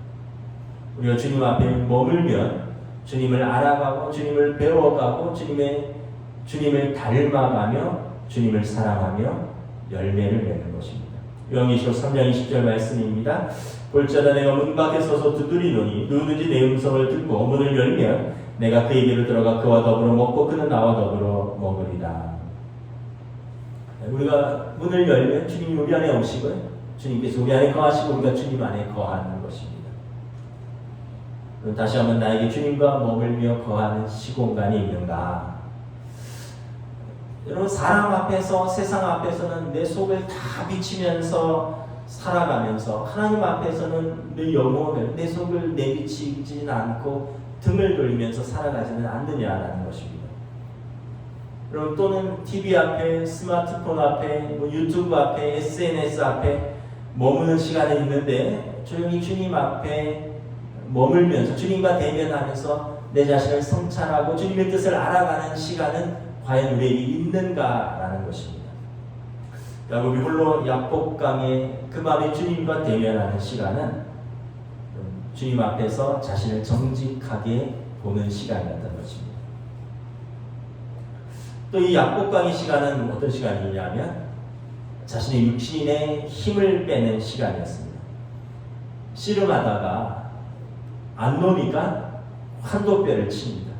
S1: 우리가 주님 앞에 머물면 주님을 알아가고 주님을 배워가고 주님을 닮아가며 주님을 사랑하며 열매를 맺는 것입니다. 요한계시록 3장 20절 말씀입니다. 볼자다 내가 문 밖에 서서 두드리노니 누구든지 내 음성을 듣고 문을 열면 내가 그에게로 들어가 그와 더불어 먹고 그는 나와 더불어 먹으리라. 우리가 문을 열면 주님이 우리 안에 오시고요. 주님께서 우리 안에 거하시고 우리가 주님 안에 거하는 것입니다. 다시 한번 나에게 주님과 머물며 거하는 시공간이 있는가? 여러분 사람 앞에서 세상 앞에서는 내 속을 다 비치면서 살아가면서 하나님 앞에서는 내 영혼을 내 속을 내비치진 않고 등을 돌리면서 살아가지는 않느냐라는 것입니다. 여러분 또는 TV 앞에 스마트폰 앞에 유튜브 앞에 SNS 앞에 머무는 시간이 있는데 조용히 주님 앞에 머물면서 주님과 대면하면서 내 자신을 성찰하고 주님의 뜻을 알아가는 시간은 과연 우리에게 있는가라는 것입니다. 야곱이 홀로 야복강에 그 밤에 주님과 대면하는 시간은 주님 앞에서 자신을 정직하게 보는 시간이었던 것입니다. 또 이 약복강의 시간은 어떤 시간이냐면 자신의 육신의 힘을 빼는 시간이었습니다. 씨름하다가 안 놓으니까 환도뼈를 칩니다.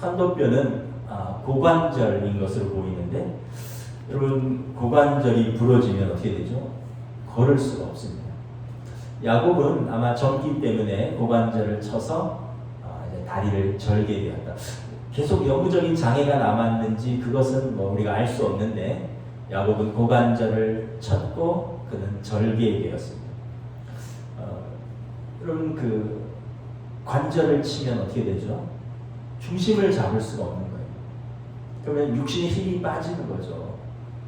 S1: 환도뼈는 고관절인 것으로 보이는데 여러분 고관절이 부러지면 어떻게 되죠? 걸을 수가 없습니다. 야곱은 아마 전기 때문에 고관절을 쳐서 이제 다리를 절게 되었다. 계속 영구적인 장애가 남았는지 그것은 뭐 우리가 알 수 없는데 야곱은 고관절을 쳤고 그는 절게 되었습니다. 여러분 그 관절을 치면 어떻게 되죠? 중심을 잡을 수가 없는 거예요. 그러면 육신의 힘이 빠지는 거죠.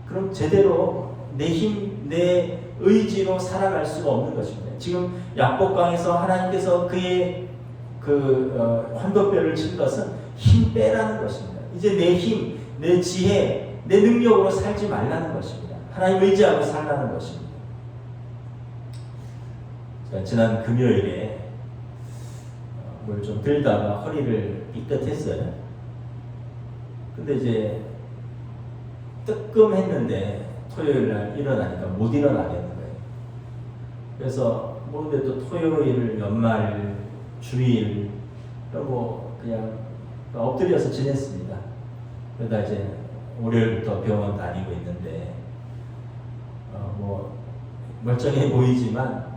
S1: 그럼 제대로 내 힘, 내 의지로 살아갈 수가 없는 것입니다. 지금 약복강에서 하나님께서 그의 환도뼈를 친 것은 힘 빼라는 것입니다. 이제 내 힘, 내 지혜, 내 능력으로 살지 말라는 것입니다. 하나님 의지하고 살라는 것입니다. 지난 금요일에 뭘 좀 들다가 허리를 삐끗했어요. 근데 이제 뜨끔했는데 토요일 날 일어나니까 못 일어나겠는 거예요. 그래서 근데 또 토요일, 연말, 주일 뭐 그냥 엎드려서 지냈습니다. 그러다 이제 월요일부터 병원 다니고 있는데 뭐 멀쩡해 보이지만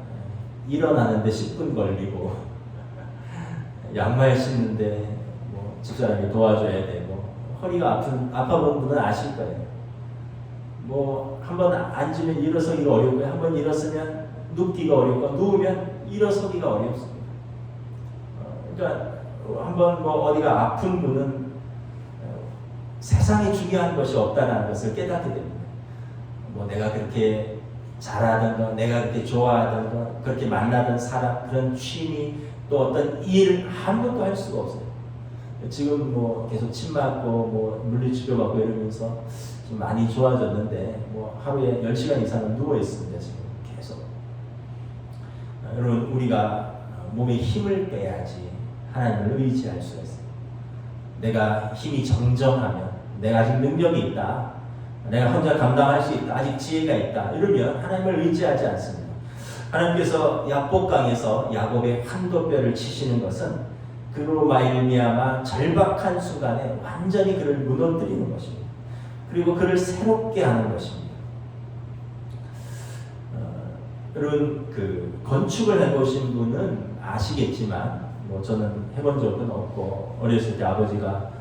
S1: 일어나는데 10분 걸리고 양말 신는데 뭐 집사람이 도와줘야 되고 허리가 아파 본 분은 아실 거예요. 뭐 한번 앉으면 일어서기가 어렵고요. 한번 일어서면 눕기가 어렵고 누우면 일어서기가 어렵습니다. 그러니까 한번 뭐 어디가 아픈 분은 세상에 중요한 것이 없다는 것을 깨닫게 됩니다. 뭐 내가 그렇게 잘하던 거, 내가 그렇게 좋아하던 거, 그렇게 만나던 사람, 그런 취미, 또 어떤 일 아무것도 할 수가 없어요. 지금 뭐 계속 침 맞고 뭐 물리치료 받고 이러면서 좀 많이 좋아졌는데 뭐 하루에 10시간 이상은 누워 있습니다. 지금 계속. 여러분 우리가 몸에 힘을 빼야지 하나님을 의지할 수가 있어요. 내가 힘이 정정하면 내가 아직 능력이 있다. 내가 혼자 감당할 수 있다. 아직 지혜가 있다. 이러면 하나님을 의지하지 않습니다. 하나님께서 약복강에서 야곱의 환도뼈를 치시는 것은 그로 말미암아 절박한 순간에 완전히 그를 무너뜨리는 것입니다. 그리고 그를 새롭게 하는 것입니다. 여러분 그 건축을 해보신 분은 아시겠지만 뭐 저는 해본 적은 없고 어렸을 때 아버지가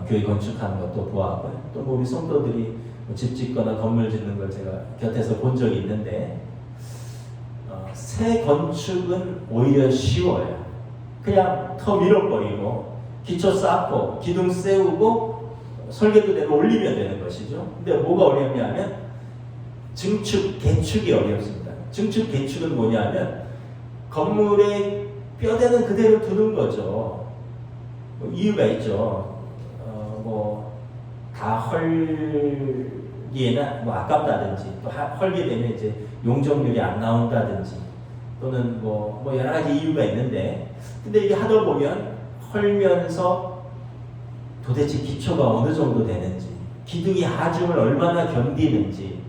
S1: 교회 건축하는 것도 보았고요. 또 뭐 우리 성도들이 집 짓거나 건물 짓는 걸 제가 곁에서 본 적이 있는데 새 건축은 오히려 쉬워요. 그냥 터 밀어버리고 기초 쌓고 기둥 세우고 설계도대로 올리면 되는 것이죠. 근데 뭐가 어렵냐면 증축, 개축이 어렵습니다. 증축, 개축은 뭐냐면 건물의 뼈대는 그대로 두는 거죠. 뭐 이유가 있죠. 다 헐기에는 뭐 아깝다든지 또 헐게 되면 이제 용적률이 안 나온다든지 또는 뭐 여러 가지 이유가 있는데 근데 이게 하다 보면 헐면서 도대체 기초가 어느 정도 되는지 기둥이 하중을 얼마나 견디는지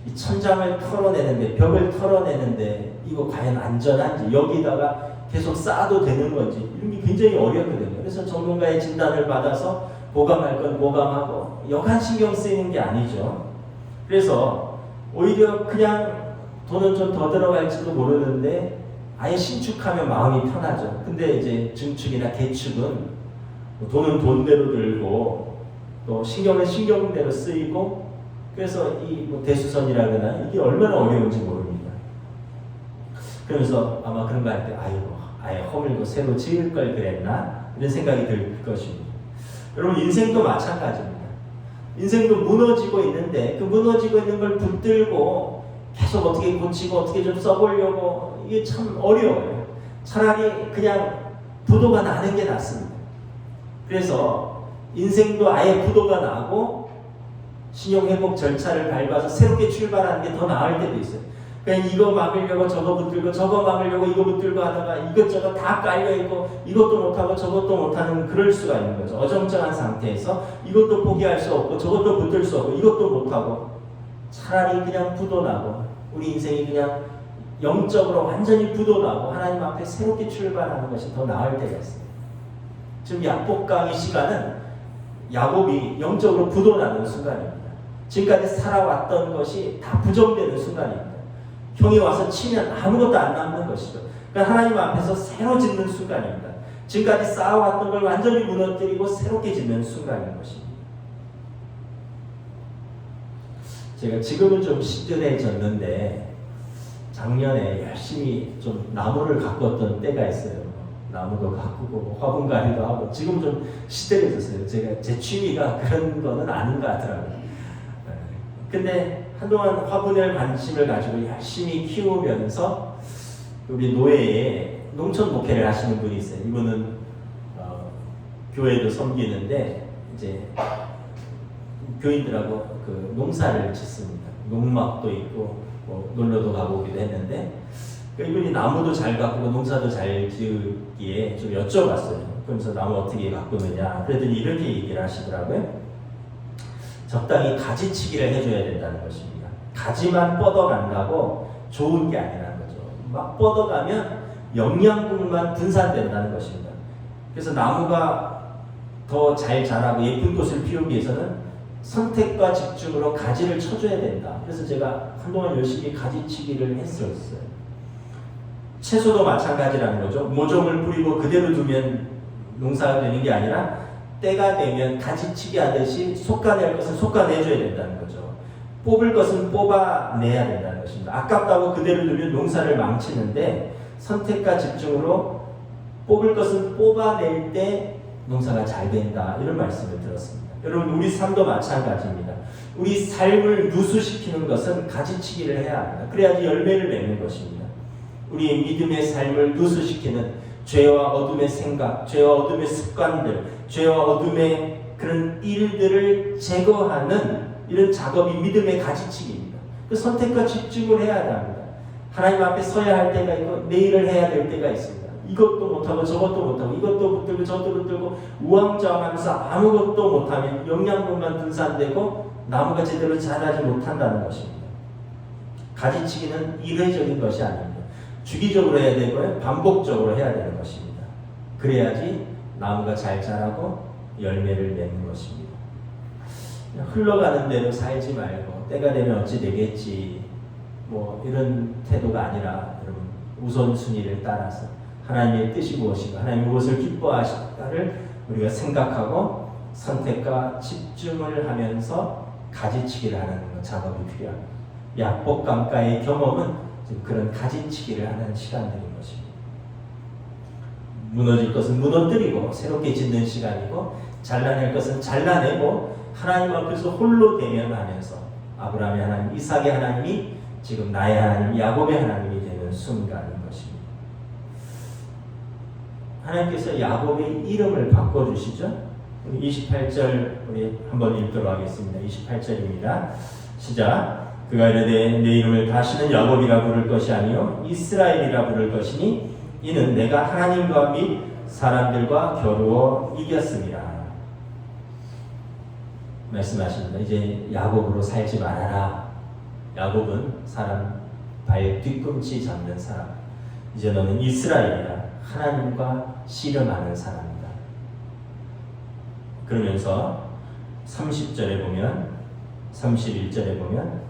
S1: 이 천장을 털어내는데 벽을 털어내는데 이거 과연 안전한지 여기다가 계속 쌓아도 되는 건지 이런 게 굉장히 어렵거든요. 그래서 전문가의 진단을 받아서 보강할 건 보강하고 여간 신경 쓰이는 게 아니죠. 그래서 오히려 그냥 돈은 좀 더 들어갈지도 모르는데 아예 신축하면 마음이 편하죠. 근데 이제 증축이나 개축은 돈은 돈대로 들고 또 신경은 신경대로 쓰이고 그래서 이 대수선이라거나 이게 얼마나 어려운지 모릅니다. 그러면서 아마 그런 거 할 때 아예 허물고 새로 지을 걸 그랬나 이런 생각이 들 것입니다. 여러분 인생도 마찬가지입니다. 인생도 무너지고 있는데 그 무너지고 있는 걸 붙들고 계속 어떻게 고치고 어떻게 좀 써보려고 이게 참 어려워요. 차라리 그냥 부도가 나는 게 낫습니다. 그래서 인생도 아예 부도가 나고 신용회복 절차를 밟아서 새롭게 출발하는 게 더 나을 때도 있어요. 그냥 이거 막으려고 저거 붙들고 저거 막으려고 이거 붙들고 하다가 이것저것 다 깔려있고 이것도 못하고 저것도 못하는 그럴 수가 있는 거죠. 어정쩡한 상태에서 이것도 포기할 수 없고 저것도 붙들 수 없고 이것도 못하고 차라리 그냥 부도나고 우리 인생이 그냥 영적으로 완전히 부도나고 하나님 앞에 새롭게 출발하는 것이 더 나을 때가 있어요. 지금 야곱 강의 시간은 야곱이 영적으로 부도나는 순간입니다. 지금까지 살아왔던 것이 다 부정되는 순간입니다. 형이 와서 치면 아무것도 안 남는 것이죠. 그러니까 하나님 앞에서 새로 짓는 순간입니다. 지금까지 쌓아왔던 걸 완전히 무너뜨리고 새롭게 짓는 순간인 것입니다. 제가 지금은 좀 시들해졌는데 작년에 열심히 좀 나무를 가꿨던 때가 있어요. 나무도 가꾸고 화분갈이도 하고 지금 좀 시들해졌어요. 제가 제 취미가 그런 거는 아닌 것 같더라고요. 근데 한동안 화분에 관심을 가지고 열심히 키우면서 우리 노예에 농촌 목회를 하시는 분이 있어요. 이분은 교회도 섬기는데 이제 교인들하고 그 농사를 짓습니다. 농막도 있고 뭐 놀러도 가고 오기도 했는데 이분이 나무도 잘 가꾸고 농사도 잘 지으기에 좀 여쭤봤어요. 그러면서 나무 어떻게 가꾸느냐 그랬더니 이렇게 얘기를 하시더라고요. 적당히 가지치기를 해줘야 된다는 것입니다. 가지만 뻗어간다고 좋은 게 아니라는 거죠. 막 뻗어가면 영양분만 분산된다는 것입니다. 그래서 나무가 더 잘 자라고 예쁜 꽃을 피우기 위해서는 선택과 집중으로 가지를 쳐줘야 된다. 그래서 제가 한동안 열심히 가지치기를 했었어요. 채소도 마찬가지라는 거죠. 모종을 뿌리고 그대로 두면 농사가 되는 게 아니라 때가 되면 가지치기 하듯이 솎아낼 것은 솎아내줘야 된다는 거죠. 뽑을 것은 뽑아내야 된다는 것입니다. 아깝다고 그대로 두면 농사를 망치는데 선택과 집중으로 뽑을 것은 뽑아낼 때 농사가 잘 된다. 이런 말씀을 들었습니다. 여러분 우리 삶도 마찬가지입니다. 우리 삶을 누수시키는 것은 가지치기를 해야 합니다. 그래야지 열매를 맺는 것입니다. 우리의 믿음의 삶을 누수시키는 죄와 어둠의 생각, 죄와 어둠의 습관들, 죄와 어둠의 그런 일들을 제거하는 이런 작업이 믿음의 가지치기입니다. 그 선택과 집중을 해야 합니다. 하나님 앞에 서야 할 때가 있고 내일을 해야 될 때가 있습니다. 이것도 못하고 저것도 못하고 이것도 붙들고 저것도 붙들고 우왕좌왕하면서 아무것도 못하면 영양분만 분산되고 나무가 제대로 자라지 못한다는 것입니다. 가지치기는 일회적인 것이 아닙니다. 주기적으로 해야 되고요. 반복적으로 해야 되는 것입니다. 그래야지 나무가 잘 자라고 열매를 맺는 것입니다. 흘러가는 대로 살지 말고 때가 되면 어찌 되겠지 뭐 이런 태도가 아니라 여러분 우선순위를 따라서 하나님의 뜻이 무엇인가 하나님이 무엇을 기뻐하실까를 우리가 생각하고 선택과 집중을 하면서 가지치기를 하는 작업이 필요합니다. 야곱 강가의 경험은 그런 가지치기를 하는 시간들인 것입니다. 무너질 것은 무너뜨리고 새롭게 짓는 시간이고 잘라낼 것은 잘라내고 하나님 앞에서 홀로 대면하면서 아브라함의 하나님, 이삭의 하나님이 지금 나의 하나님, 야곱의 하나님이 되는 순간인 것입니다. 하나님께서 야곱의 이름을 바꿔주시죠. 28절 우리 한번 읽도록 하겠습니다. 28절입니다. 시작. 그가 이르되 내 이름을 다시는 야곱이라 부를 것이 아니요 이스라엘이라 부를 것이니 이는 내가 하나님과 및 사람들과 겨루어 이겼습니다. 말씀하십니다. 이제 야곱으로 살지 말아라. 야곱은 사람 발 뒤꿈치 잡는 사람. 이제 너는 이스라엘이라 하나님과 씨름하는 사람이다. 그러면서 30절에 보면 31절에 보면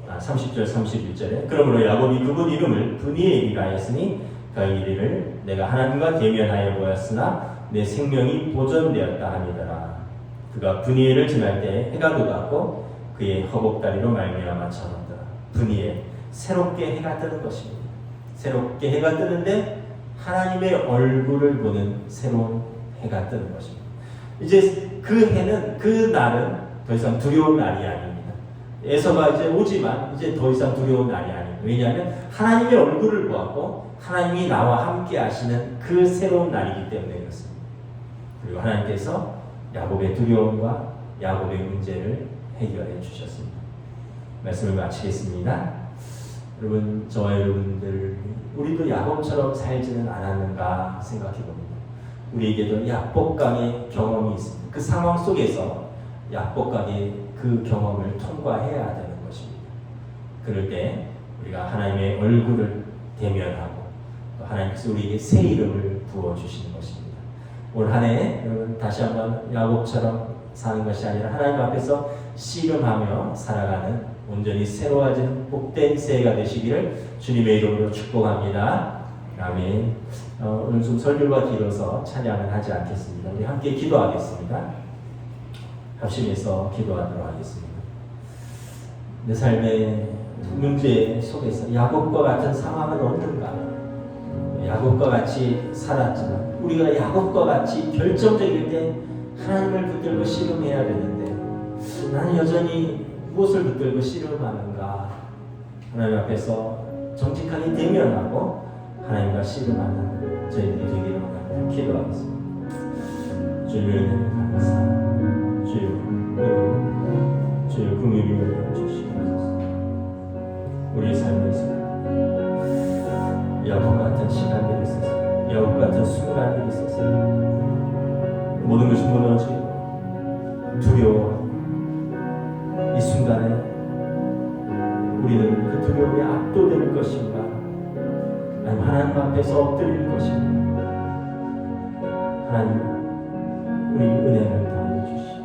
S1: 30절 31절에 그러므로 야곱이 그분 이름을 브니엘이라 했으니 그 이름을 내가 하나님과 대면하여 보았으나 내 생명이 보존되었다 함이더라. 그가 브니엘을 지날 때 해가 돋았고 그의 허벅다리로 말미암아 쳐졌더라. 브니엘 새롭게 해가 뜨는 것입니다. 새롭게 해가 뜨는데 하나님의 얼굴을 보는 새로운 해가 뜨는 것입니다. 이제 그 해는 그 날은 더 이상 두려운 날이 아닙니다. 에서가 이제 오지만 이제 더 이상 두려운 날이 아닙니다. 왜냐하면 하나님의 얼굴을 보았고 하나님이 나와 함께 하시는 그 새로운 날이기 때문에 그렇습니다. 그리고 하나님께서 야곱의 두려움과 야곱의 문제를 해결해 주셨습니다. 말씀을 마치겠습니다. 여러분, 저와 여러분들 우리도 야곱처럼 살지는 않았는가 생각해 봅니다. 우리에게도 약복강의 경험이 있습니다. 그 상황 속에서 약복강의 그 경험을 통과해야 되는 것입니다. 그럴 때 우리가 하나님의 얼굴을 대면하고 또 하나님께서 우리에게 새 이름을 부어주시는 것입니다. 올 한 해 여러분 다시 한번 야곱처럼 사는 것이 아니라 하나님 앞에서 씨름하며 살아가는 온전히 새로워진 복된 새해가 되시기를 주님의 이름으로 축복합니다. 아멘. 오늘 좀 설교가 길어서 찬양은 하지 않겠습니다. 우리 함께 기도하겠습니다. 합심해서 기도하도록 하겠습니다. 내 삶의 문제 속에서 야곱과 같은 상황은 없는가? 야곱과 같이 살았지만 우리가 야곱과 같이 결정적일 때 하나님을 붙들고 씨름해야 되는데 나는 여전히 무엇을 붙들고 씨름하는가? 하나님 앞에서 정직하게 대면하고 하나님과 씨름하는 저희들이 되기를 원합니다. 기도하겠습니다. 주의 은혜를 감사합니다. 주의 긍휼을 주시옵소서. 우리의 삶에서 야곱 같은 시간들이 있어서 야곱 같은 순간들이 있어서 모든 것이 무너지고 두려워 이 순간에 우리는 그 두려움에 압도될 것인가 아니면 하나님 앞에서 엎드릴 것인가 하나님 우리 은혜를 더해 주시옵소서.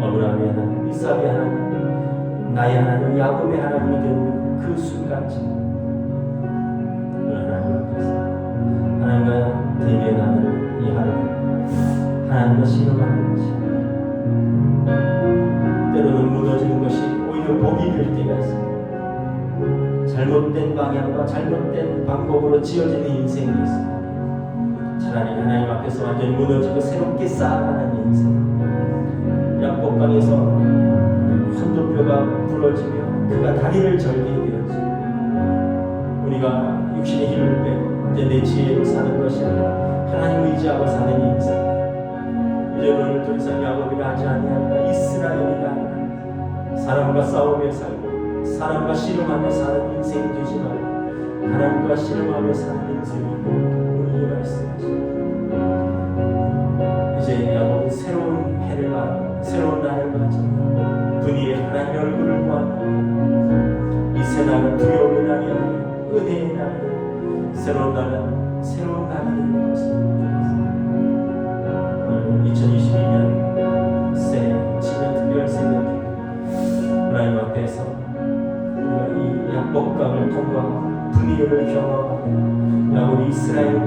S1: 아브라함의 하나님, 이삭의 하나님, 나의 하나님, 야곱의 하나님이 된 그 순간쯤 하나님 앞에서 하나님과 대면하는 이 하루 하나님과 씨름하는 것이 때로는 무너지는 것이 오히려 복이 될 때가 있습니다. 잘못된 방향과 잘못된 방법으로 지어지는 인생이 있습니다. 차라리 하나님 앞에서 완전히 무너지고 새롭게 쌓아가는 인생. 약복강에서 환도뼈가 부러지며 그가 다리를 절게 되었지. 우리가 육신의 힘을 빼고 이제 내 지혜로 사는 것이 아니라 하나님 의지하고 사는 인생. 이제 너를 더 이상 야곱이라 하지 아니하리라 이스라엘이라 하리라. 사람과 싸우며 살고 사람과 씨름하며 사는 인생이 되지 말고 하나님과 씨름하며 사는 인생이 오늘 이 말씀하십니다. 이제 야곱은 새로운 해를 바라고 새로운 날을 맞이하며 분이의 하나님의 얼굴을 보았다. 이 새 날은 두려움의 날이 아니라 은혜의 날이다. 새로운 날은 새로운 날이 되는 것입니다. 오늘 2022년 새 지난 특별 새벽에 하나님 앞에서 우리가 이 약복강을 통과하고 분이를 경험하고 야곱이 이스라엘을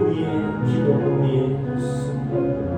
S1: 우리의 기도, 우리의 순간